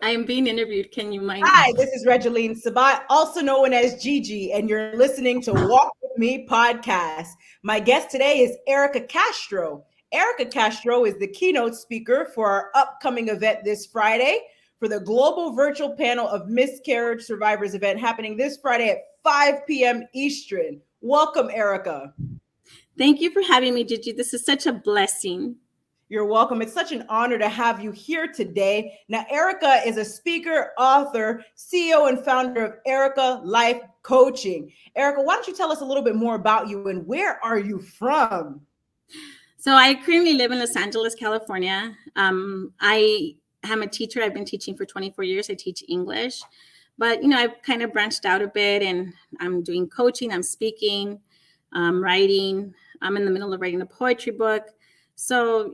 I am being interviewed. Can you mind? Hi, this is Regeline Sabat, also known as Gigi, and you're listening to Walk With Me podcast. My guest today is Erica Castro. Erica Castro is the keynote speaker for our upcoming event this Friday for the global virtual panel of Miscarriage Survivors event happening this Friday at 5 p.m. Eastern. Welcome, Erica. Thank you for having me, Gigi. This is such a blessing. You're welcome. It's such an honor to have you here today. Now, Erica is a speaker, author, CEO, and founder of Erica Life Coaching. Erica, why don't you tell us a little bit more about you and where are you from? So I currently live in Los Angeles, California. I am a teacher. I've been teaching for 24 years. I teach English, but I've kind of branched out a bit, and I'm doing coaching. I'm speaking, writing. I'm in the middle of writing a poetry book. So,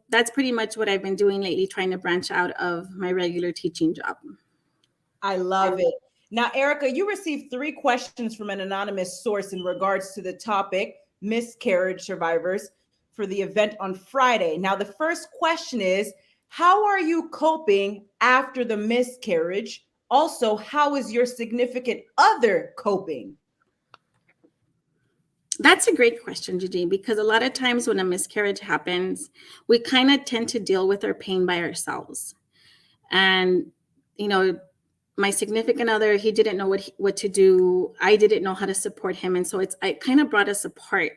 that's pretty much what I've been doing lately, trying to branch out of my regular teaching job. I love it. Now, Erica, you received 3 questions from an anonymous source in regards to the topic miscarriage survivors for the event on Friday. Now, the first question is, how are you coping after the miscarriage? Also, how is your significant other coping? That's a great question, Gigi, because a lot of times when a miscarriage happens, we kind of tend to deal with our pain by ourselves. And, my significant other, he didn't know what to do. I didn't know how to support him. And so it kind of brought us apart.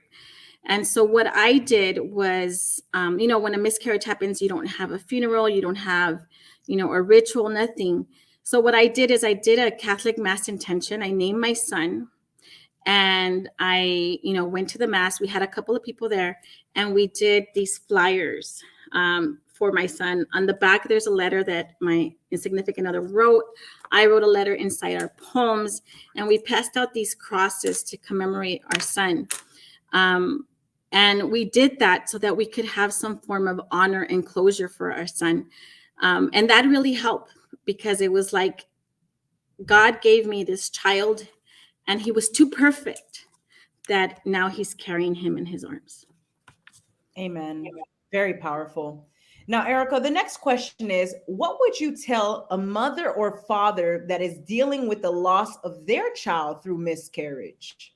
And so what I did was, when a miscarriage happens, you don't have a funeral, you don't have, a ritual, nothing. So what I did is I did a Catholic mass intention. I named my son. And I, went to the mass. We had a couple of people there, and we did these flyers for my son. On the back, there's a letter that my significant other wrote. I wrote a letter inside our poems, and we passed out these crosses to commemorate our son. And we did that so that we could have some form of honor and closure for our son. And that really helped, because it was like God gave me this child, and he was too perfect that now he's carrying him in his arms. Amen. Very powerful. Now, Erica, the next question is, what would you tell a mother or father that is dealing with the loss of their child through miscarriage?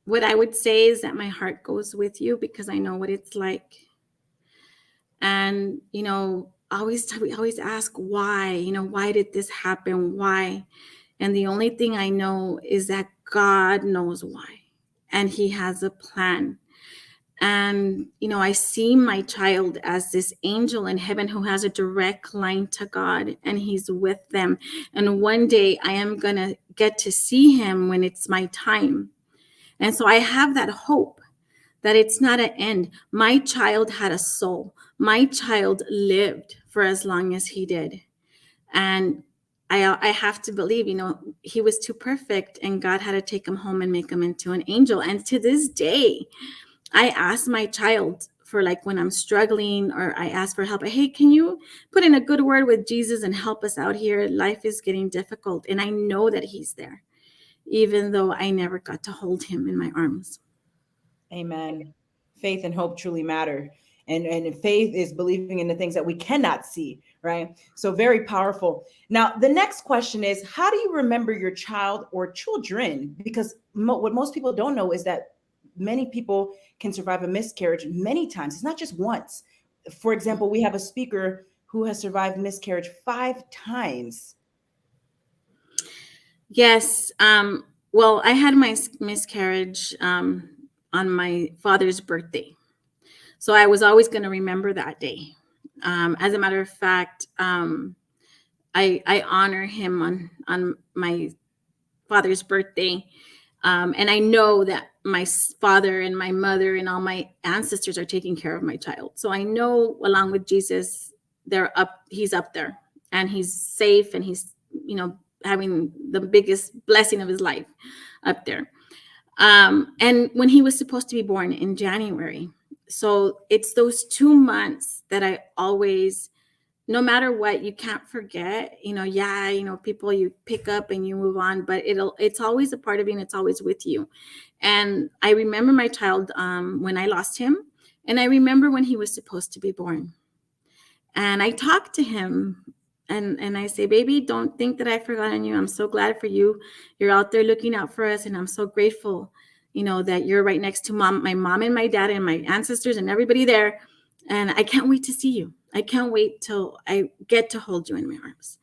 What I would say is that my heart goes with you, because I know what it's like. And, we always ask why, why did this happen? Why? And the only thing I know is that God knows why, and he has a plan. And, I see my child as this angel in heaven who has a direct line to God, and he's with them. And one day I am going to get to see him when it's my time. And so I have that hope that it's not an end. My child had a soul. My child lived for as long as he did. And I have to believe, he was too perfect, and God had to take him home and make him into an angel. And to this day, I ask my child for, like, when I'm struggling, or I ask for help. Hey, can you put in a good word with Jesus and help us out here? Life is getting difficult. And I know that he's there, even though I never got to hold him in my arms. Amen. Faith and hope truly matter. And faith is believing in the things that we cannot see, right? So very powerful. Now, the next question is, how do you remember your child or children? Because what most people don't know is that many people can survive a miscarriage many times. It's not just once. For example, we have a speaker who has survived miscarriage 5 times. Yes. Well, I had my miscarriage on my father's birthday. So I was always going to remember that day. As a matter of fact, I honor him on my father's birthday. And I know that my father and my mother and all my ancestors are taking care of my child. So I know, along with Jesus, he's up there, and he's safe, and he's, having the biggest blessing of his life up there. And when he was supposed to be born in January. So it's those 2 months that I always, no matter what, you can't forget, people you pick up and you move on, but it's always a part of you, and it's always with you. And I remember my child when I lost him, and I remember when he was supposed to be born. And I talk to him, and I say, baby, don't think that I've forgotten you. I'm so glad for you. You're out there looking out for us, and I'm so grateful, that you're right next to my mom and my dad and my ancestors and everybody there. And I can't wait to see you. I can't wait till I get to hold you in my arms.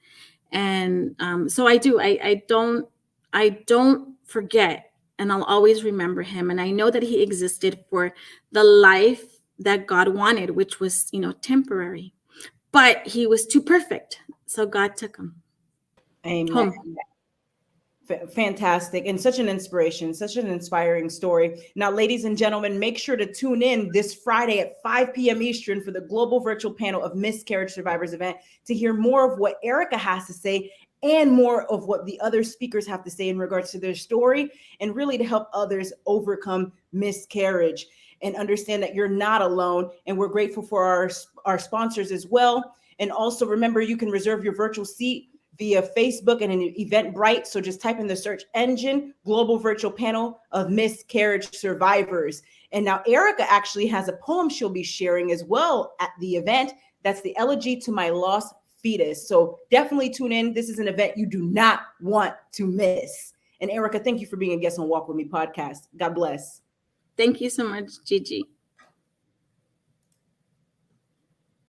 And so I do. I don't forget, and I'll always remember him. And I know that he existed for the life that God wanted, which was, temporary. But he was too perfect, so God took him Amen. home. Fantastic, and such an inspiration, such an inspiring story. Now, ladies and gentlemen, make sure to tune in this Friday at 5 p.m. Eastern for the global virtual panel of Miscarriage Survivors event to hear more of what Erica has to say and more of what the other speakers have to say in regards to their story, and really to help others overcome miscarriage and understand that you're not alone. And we're grateful for our sponsors as well. And also remember, you can reserve your virtual seat via Facebook and an Eventbrite. So just type in the search engine, Global Virtual Panel of Miscarriage Survivors. And now Erica actually has a poem she'll be sharing as well at the event. That's the Elegy to My Lost Fetus. So definitely tune in. This is an event you do not want to miss. And Erica, thank you for being a guest on Walk With Me podcast. God bless. Thank you so much, Gigi.